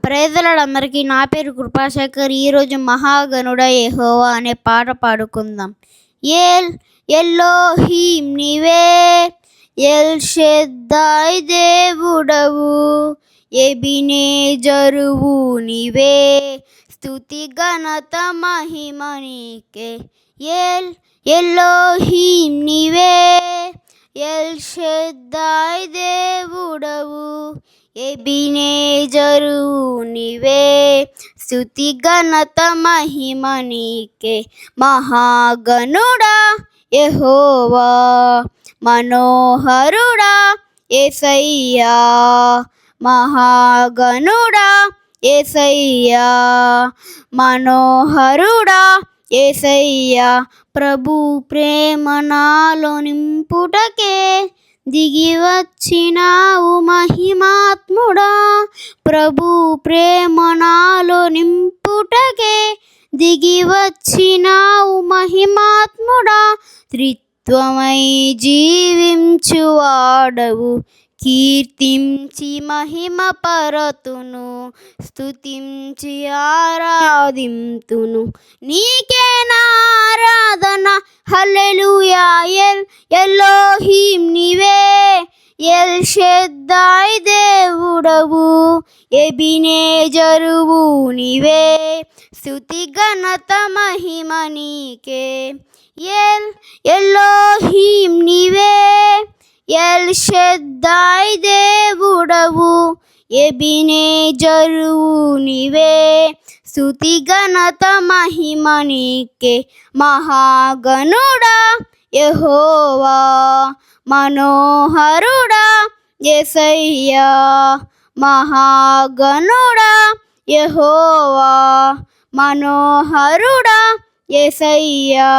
Praise the lord అందరికీ. నా పేరు కృపాశేఖర్. ఈరోజు మహాగణుడ యెహోవా అనే పాట పాడుకుందాం. ఎల్లోహీం నీవే, ఎల్ షద్దై దేవుడవు, ఎబినేజరువు నీవే, స్తుతి ఘనత మహిమ నీకే. ఎల్లోహీం నీవే, ఎల్ షద్దై దేవుడవు, ఎబినేజరువు నీవే, స్తుతి ఘనత మహిమ నీకే. మహాగణుడా యెహోవా, మనోహరుడా యేసయ్యా, మహాగణుడా యేసయ్యా, మనోహరుడా యేసయ్యా. ప్రభు ప్రేమ నాలో నింపుటకే దిగి వచ్చినావు మహిమాత్ముడా, ప్రభు ప్రేమ నాలో నింపుటకే దిగి వచ్చినావు మహిమాత్ముడా. త్రిత్వమై జీవించువాడవు, కీర్తించి మహిమ పరతును, స్తుతించి ఆరాధింతును. నీకే నా ఆరాధన, హల్లెలూయా. ఎల్లోహీం నీవే, ఎల్ షద్దై దేవుడవు, ఎబినేజరువు నీవే, స్తుతి ఘనత మహిమ నీకే. ఎల్లోహీం నీవే, ఎల్ షద్దై దేవుడవు, ఎబినేజరువు నీవే, స్తుతి ఘనత మహిమ నీకే. మహాగణుడా యెహోవా, మనోహరుడా యేసయ్యా, మహాగణుడా యెహోవా, మనోహరుడా యేసయ్యా.